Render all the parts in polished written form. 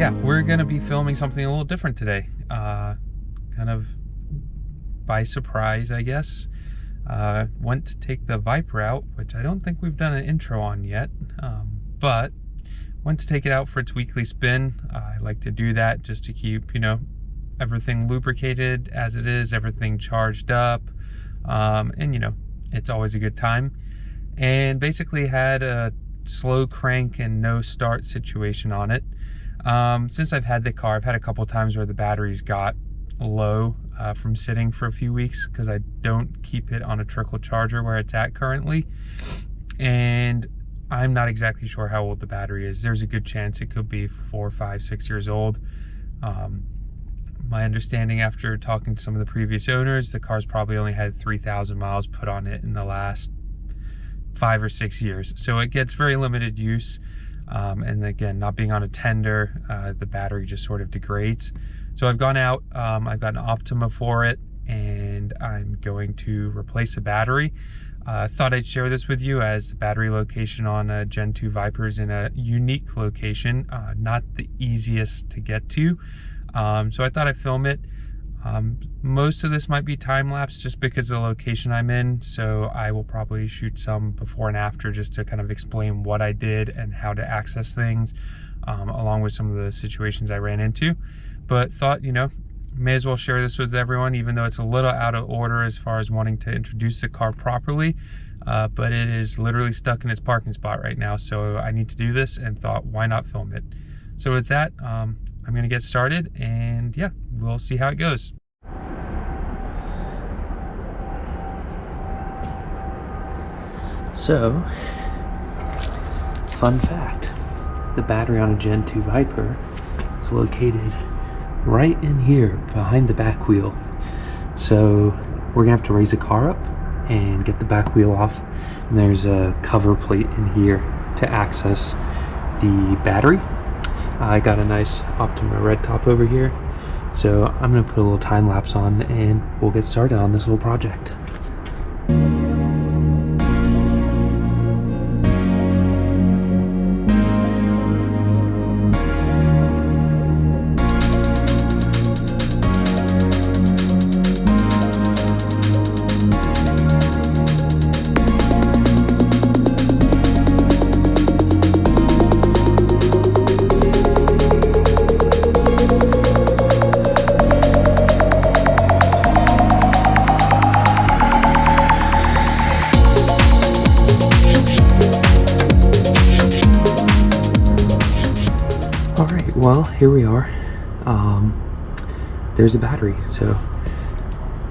yeah, we're gonna be filming something a little different today. Kind of by surprise, I guess. Went to take the Viper out, which I don't think we've done an intro on yet, but went to take it out for its weekly spin. I like to do that just to keep, everything lubricated as it is, everything charged up, and it's always a good time. And basically had a slow crank and no start situation on it. Since I've had the car, I've had a couple times where the batteries got low from sitting for a few weeks because I don't keep it on a trickle charger where it's at currently. And I'm not exactly sure how old the battery is. There's a good chance it could be 4, 5, 6 years old. My understanding after talking to some of the previous owners, the car's probably only had 3,000 miles put on it in the last 5 or 6 years. So it gets very limited use. And again, not being on a tender, the battery just sort of degrades. So I've gone out, I've got an Optima for it, and I'm going to replace the battery. Thought I'd share this with you as the battery location on a Gen 2 Viper is in a unique location, not the easiest to get to. So I thought I'd film it. Most of this might be time-lapse just because of the location I'm in, so I will probably shoot some before and after just to kind of explain what I did and how to access things, along with some of the situations I ran into. But thought, may as well share this with everyone, even though it's a little out of order as far as wanting to introduce the car properly, but it is literally stuck in its parking spot right now, so I need to do this and thought, why not film it? So with that, I'm gonna get started, and yeah, we'll see how it goes. So, fun fact, the battery on a Gen 2 Viper is located right in here behind the back wheel. So we're gonna have to raise the car up and get the back wheel off, and there's a cover plate in here to access the battery. I got a nice Optima red top over here, so I'm gonna put a little time lapse on and we'll get started on this little project. Alright, well, here we are. There's a battery. So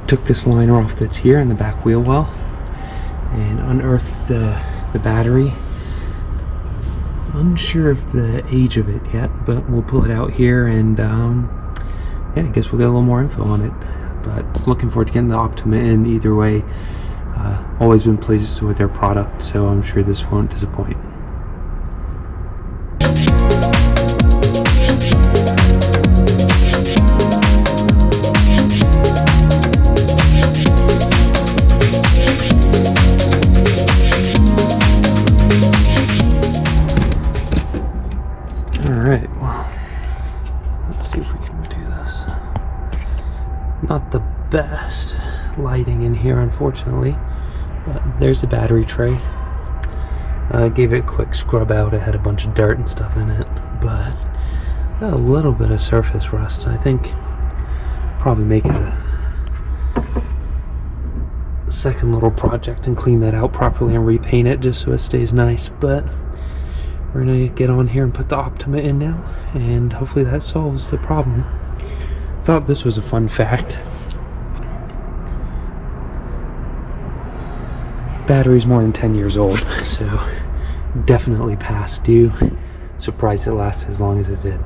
took this liner off that's here in the back wheel well and unearthed the battery. Unsure of the age of it yet, but we'll pull it out here and yeah, I guess we'll get a little more info on it. But looking forward to getting the Optima in either way. Always been pleased with their product, so I'm sure this won't disappoint. Alright, well, let's see if we can do this. Not the best lighting in here, unfortunately, but there's the battery tray. Gave it a quick scrub out. It had a bunch of dirt and stuff in it, but got a little bit of surface rust. I think probably make it a second little project and clean that out properly and repaint it just so it stays nice. But we're gonna get on here and put the Optima in now, and hopefully that solves the problem. Thought this was a fun fact. Battery's more than 10 years old, so definitely past due. Surprised it lasted as long as it did.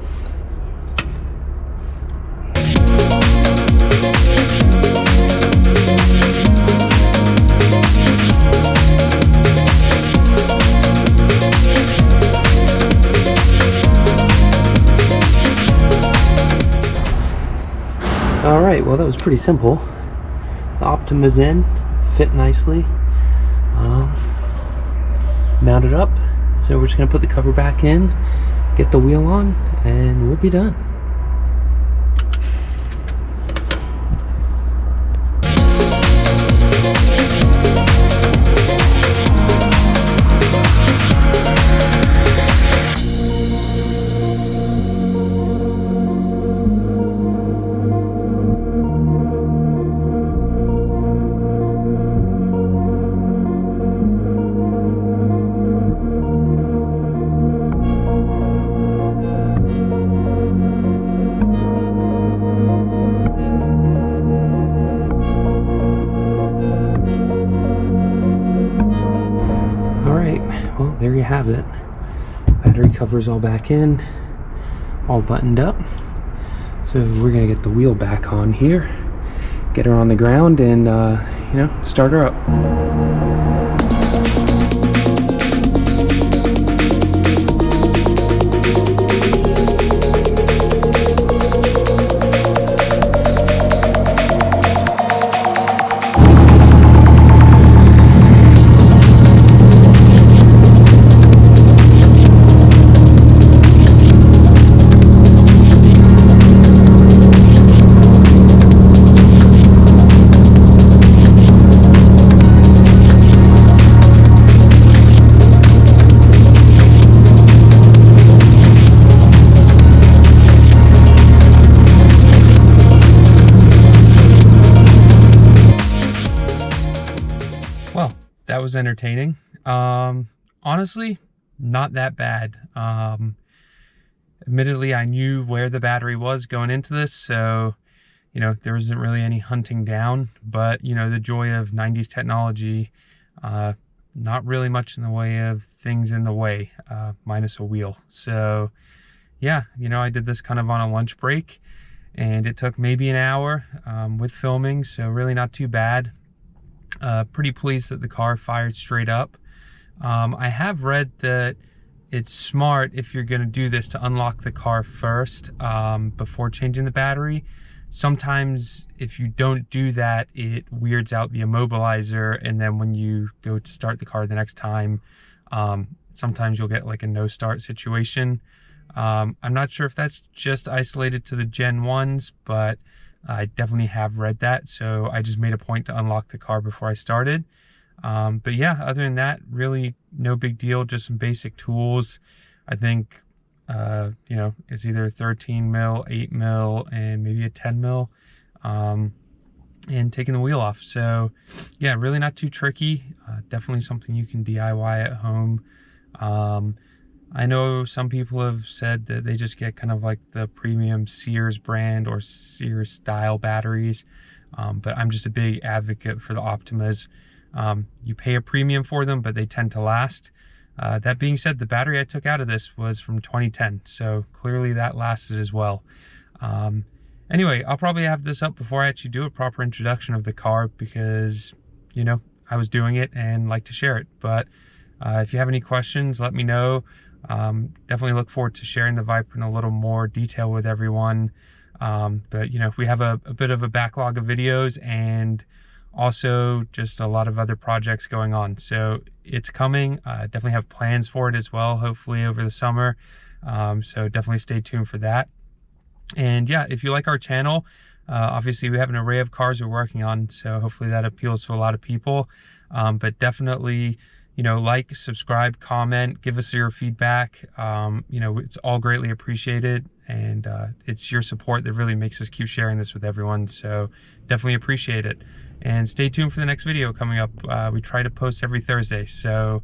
Alright, well that was pretty simple. The Optima's in, fit nicely, mounted up. So we're just going to put the cover back in, get the wheel on, and we'll be done. Well, there you have it. Battery cover's all back in, all buttoned up. So we're gonna get the wheel back on here, get her on the ground, and you know, start her up. Well, that was entertaining. Honestly, not that bad. Admittedly, I knew where the battery was going into this, so, you know, there wasn't really any hunting down, but, you know, the joy of 90s technology, not really much in the way of things in the way, minus a wheel. So, yeah, you know, I did this kind of on a lunch break, and it took maybe an hour with filming, so really not too bad. Pretty pleased that the car fired straight up. I have read that it's smart, if you're going to do this, to unlock the car first before changing the battery. Sometimes if you don't do that, it weirds out the immobilizer, and then when you go to start the car the next time, sometimes you'll get like a no start situation. I'm not sure if that's just isolated to the Gen 1s, but I definitely have read that, so I just made a point to unlock the car before I started. But yeah, other than that, really no big deal, just some basic tools. I think, you know, it's either 13 mil, 8 mil, and maybe a 10 mil, and taking the wheel off. So yeah, really not too tricky. Definitely something you can DIY at home. I know some people have said that they just get kind of like the premium Sears brand or Sears style batteries, but I'm just a big advocate for the Optimas. You pay a premium for them, but they tend to last. That being said, the battery I took out of this was from 2010, so clearly that lasted as well. Anyway, I'll probably have this up before I actually do a proper introduction of the car, because, you know, I was doing it and like to share it. But if you have any questions, let me know. Definitely look forward to sharing the Viper in a little more detail with everyone. But, you know, we have a bit of a backlog of videos, and also just a lot of other projects going on, so it's coming. Definitely have plans for it as well, hopefully over the summer. So definitely stay tuned for that. And yeah, if you like our channel, obviously we have an array of cars we're working on, so hopefully that appeals to a lot of people. But definitely, you know, like, subscribe, comment, give us your feedback. You know, it's all greatly appreciated, and it's your support that really makes us keep sharing this with everyone, so definitely appreciate it. And stay tuned for the next video coming up. We try to post every Thursday, so